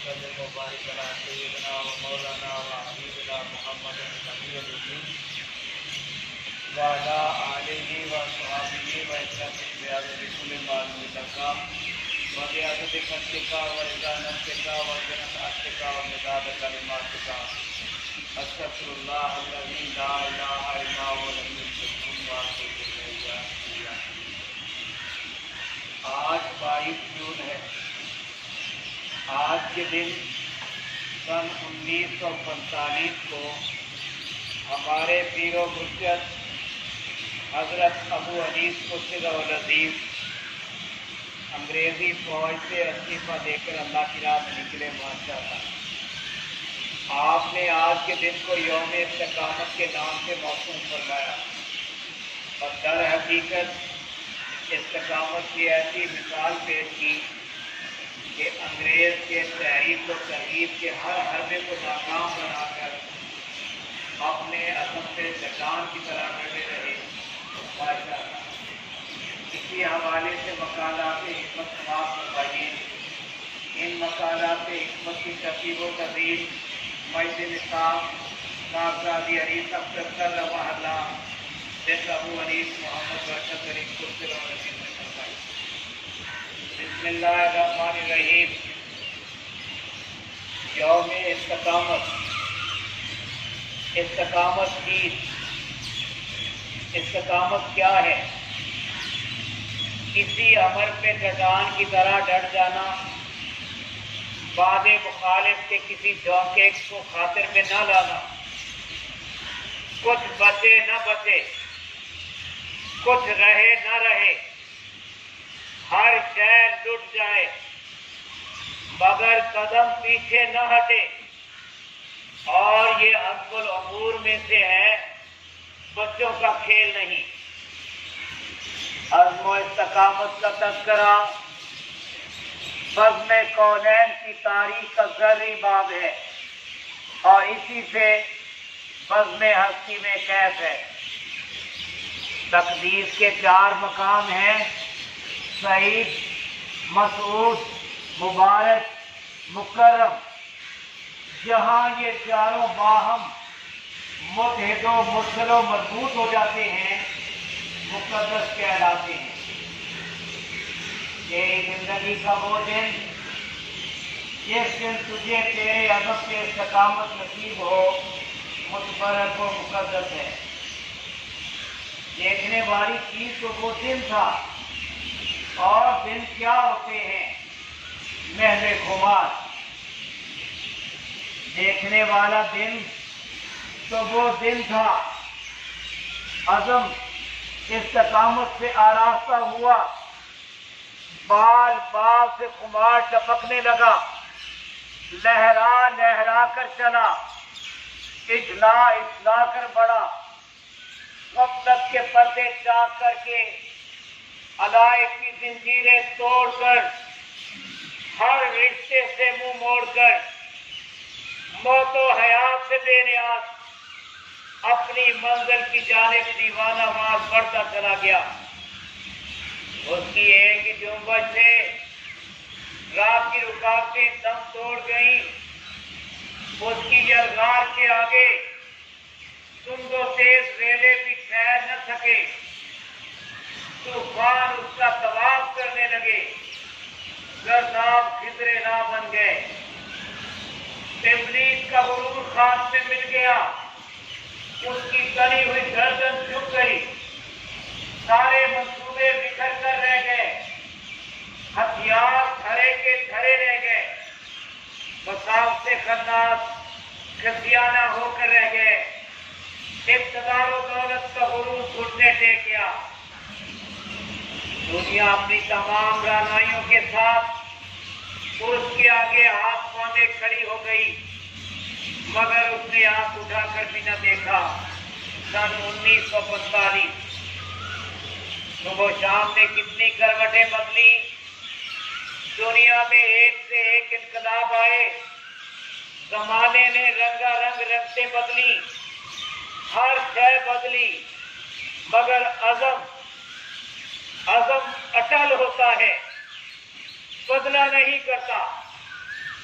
وسلم وبارك على سيدنا ومولانا وحبيبنا محمد النبي الأمي وعلى آله وصحبه وسلم بهذا بكل معلوم لك وبعدد خلقك ورضا نفسك وزنة عرشك ومداد كلماتك استغفر الله الذي لا اله الا هو الحي القيوم واتوب الیہ۔ آج 22 جون ہے۔ آج کے دن سن 1945 کو ہمارے پیر و مرشد حضرت ابو حنیف قدس العزیز انگریزی فوج سے استعفیٰ دے کر اللہ کی راہ میں نکلے ماشاء اللہ۔ آپ نے آج کے دن کو یوم استقامت کے نام سے موسوم فرمایا اور در حقیقت استقامت کی ایسی مثال پیش کی کہ انگریز کے تحریک و ترغیب کے ہر حربے کو ناکام بنا کر اپنے عزم سے چٹان کی طرح ڈٹے رہے ماشاء اللہ۔ اسی حوالے سے مقالات حکمت سماعت فرمائیے۔ ان مقالات حکمت کی ترتیب و تدریس مجد نصاب ناظرادی عریف اختر روا اللہ شیخ ابو حنیف محمد برکت علی قدس العزیز نے فرمائی۔ بسم اللہ الرحمن الرحیم۔ یوم استقامت، استقامت کی استقامت کیا ہے؟ کسی امر پہ چٹان کی طرح ڈٹ جانا، بعد مخالف کے کسی جھونکے کو خاطر میں نہ لانا، کچھ بچے نہ بچے، کچھ رہے نہ رہے، ہر شے لٹ جائے مگر قدم پیچھے نہ ہٹے۔ اور یہ عزم الامور میں سے ہے، بچوں کا کھیل نہیں۔ عزم و استقامت کا تذکرہ بزم کونین کی تاریخ کا ذرعی باب ہے اور اسی سے بزم ہستی میں کیف ہے۔ تقدیر کے 4 مقام ہیں: سعید، مسعود، مبارک، مکرم۔ جہاں یہ چاروں باہم متحد و متصل و مضبوط ہو جاتے ہیں، مقدس کہلاتے ہیں۔ تیری زندگی کا وہ دن جس دن تجھے تیرے عزم سے استقامت نصیب ہو، متبرک و مقدس ہے۔ دیکھنے والی چیز تو وہ دن تھا، اور دن کیا ہوتے ہیں؟ محض خمار۔ دیکھنے والا دن تو وہ دن تھا، عزم استقامت سے آراستہ ہوا، بال بال سے خمار ٹپکنے لگا، لہرا لہرا کر چلا، اجلا اجلا کر بڑھا، غفلت کے پردے چاک کر کے، علائق کی زنجیریں توڑ کر، ہر رشتے سے منہ موڑ کر، موت و حیات سے بے نیاز اپنی منزل کی جانب دیوانہ وار بڑھتا چلا گیا۔ اس کی ایک ہی جنبش سے رات کی رکاوٹیں دم توڑ گئیں۔ اس کی یلغار کے آگے تند و تیز ریلے بھی ٹھہر نہ سکے، طوفان اس کا طواف کرنے لگے، گرداب خضرے نہ بن گئے۔ ابلیس کا غرور خاک سے مل گیا، اس کی تنی ہوئی گردن جھک گئی، سارے منصوبے بکھر کر رہ گئے، ہتھیار دھرے کے دھرے رہ گئے، مساف سے خناس کھسیانہ ہو کر رہ گئے۔ اقتدار و دولت کا غرور گھٹنے ٹیک گیا۔ دنیا اپنی تمام رعنائیوں کے ساتھ اس کے آگے ہاتھ باندھے کھڑی ہو گئی، مگر اس نے آنکھ اٹھا کر بھی نہ دیکھا۔ سن 1945 صبح و شام نے کتنی کروٹیں بدلی، دنیا میں ایک سے ایک انقلاب آئے، زمانے نے رنگا رنگ رنگتیں بدلی، ہر شے بدلی، مگر عزم اٹل ہوتا ہے، بدلا نہیں کرتا۔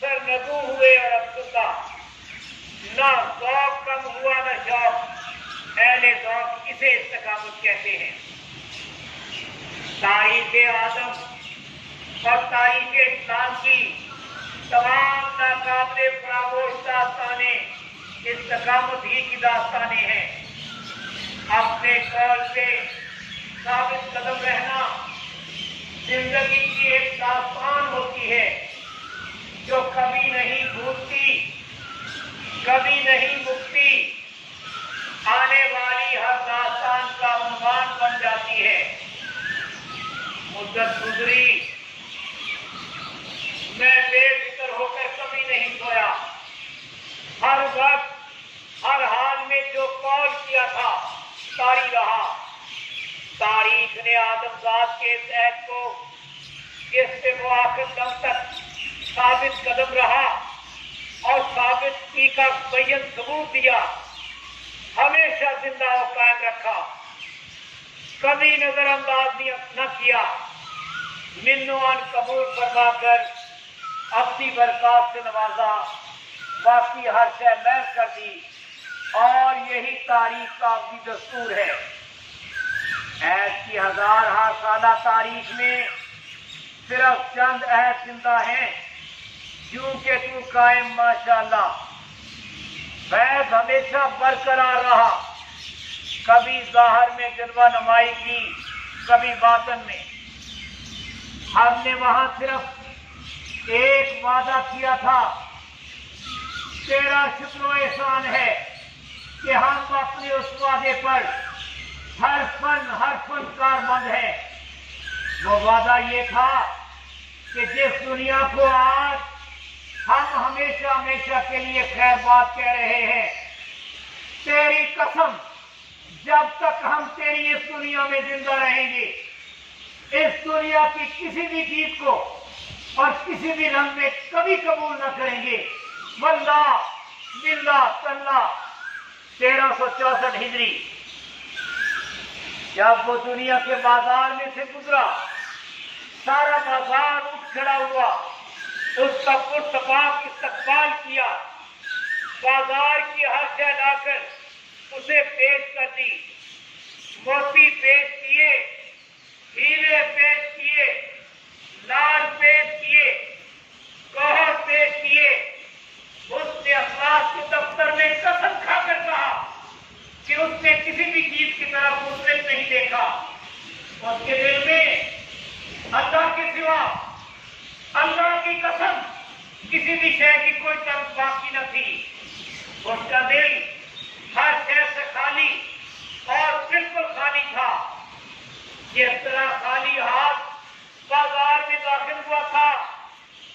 سرنگو ہوئے اور افسردہ، نہ ذوق کم ہوا نہ شوق، اہل ذوق اسے استقامت کہتے ہیں۔ تاریخ آدم اور تاریخ اسلام کی تمام ناقابل فراموش داستانیں استقامت ہی کی داستانیں ہیں۔ اپنے قول سے ثابت قدم رہنا زندگی کی ایک داستان ہوتی ہے جو کبھی نہیں بھولتی، کبھی نہیں مکتی، آنے والی ہر داستان کا عنوان بن جاتی ہے۔ مدت گزری، میں بے فکر ہو کر کبھی نہیں سویا، ہر وقت ہر حال میں جو قول کیا تھا جاری رہا۔ تاریخ نے آدم ذات کے اس عہد کو اس سے آخر دم تک ثابت قدم رہا اور ثابت کی کا بین ثبوت دیا، ہمیشہ زندہ و قائم رکھا، کبھی نظر انداز نہ کیا، منوان قبول فرما کر اپنی برکات سے نوازا، باقی ہر شے محض کر دی، اور یہی تاریخ کا بھی دستور ہے۔ عہد کی ہزارہا سالہ تاریخ میں صرف چند عہد زندہ ہیں، یوں کہ تو قائم ماشاءاللہ۔ فیض ہمیشہ برقرار رہا، کبھی ظاہر میں جلوہ نمائی کی، کبھی باطن میں۔ ہم نے وہاں صرف ایک وعدہ کیا تھا، تیرا شکر و احسان ہے کہ ہم اپنے اس وعدے پر ہر فن کارمند ہے۔ وہ وعدہ یہ تھا کہ جس دنیا کو آج ہم ہمیشہ ہمیشہ کے لیے خیر بات کہہ رہے ہیں، تیری قسم جب تک ہم تیری اس دنیا میں زندہ رہیں گے، اس دنیا کی کسی بھی چیز کو اور کسی بھی رنگ میں کبھی قبول نہ کریں گے۔ واللہ باللہ تاللہ 1364 ہجری جب وہ دنیا کے بازار میں سے گزرا، سارا بازار اٹھ کھڑا ہوا، اس کا پرتپاک استقبال کیا، بازار کی ہر شے لا کر اسے پیش کر دی، موتی پیش کیے، ہیرے پیش کیے، لال پیش کیے، گوہر پیش کیے۔ اس نے اخلاق کے دفتر میں قسم کھا کر کہا کہ اس نے کسی بھی چیز کی طرف مسلم نہیں دیکھا، اس کے دل میں اللہ کے سوا، اللہ کی قسم، کسی بھی شے کی کوئی طرف باقی نہ تھی۔ اس کا دل ہر شے سے خالی اور بالکل خالی تھا۔ جس طرح خالی ہاتھ بازار میں داخل ہوا تھا،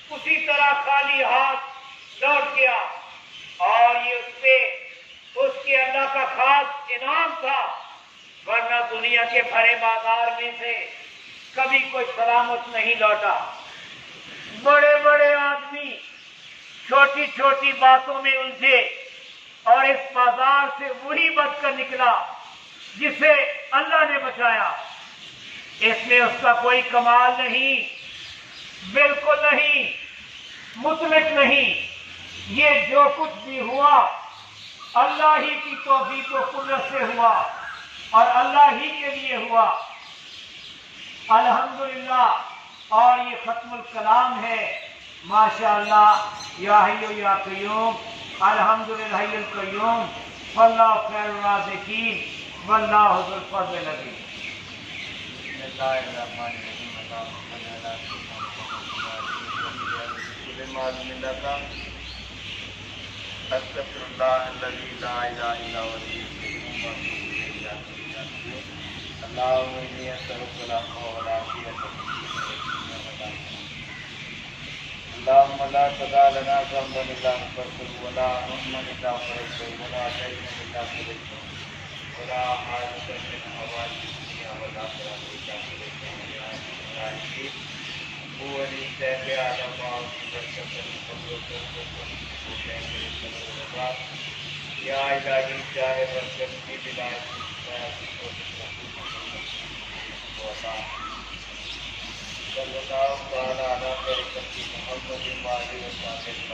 اسی طرح خالی ہاتھ لوٹ گیا، اور یہ اس کے اللہ کا خاص انعام تھا، ورنہ دنیا کے بھرے بازار میں سے کبھی کوئی سلامت نہیں لوٹا۔ بڑے بڑے آدمی چھوٹی چھوٹی باتوں میں الجھے، اور اس بازار سے وہی بچ کر نکلا جسے اللہ نے بچایا۔ اس میں اس کا کوئی کمال نہیں، بالکل نہیں، مطلق نہیں۔ یہ جو کچھ بھی ہوا اللہ ہی کی توفیق و قدرت سے ہوا، اور اللہ ہی کے لیے ہوا۔ الحمدللہ، اور یہ ختم الکلام ہے۔ ماشاءاللہ، یا حی و یا قیوم، الحمدللہ حی القیوم، واللہ خیر الرازقین، واللہ ذو الفضل العظیم۔ بسم اللہ الرحمن الرحیم۔ اللہم صل علی سیدنا محمد۔ استغفر اللہ الذی لا الہ الا هو اللہم انی اسألک العفو والعافیۃ اللہم لا تدع لنا ذنبا الا غفرته ولا ہما الا فرجته ولا دینا الا قضیته ولا حاجة من حوائج الدنیا والآخرة الا قضیتها یا ارحم الراحمین۔ هو لي سيف على الله وبركة القدر یا الہی چاہے برکت کی بلا صلی اللہ تعالی علی محمد وسلم وآلہ وصحبہ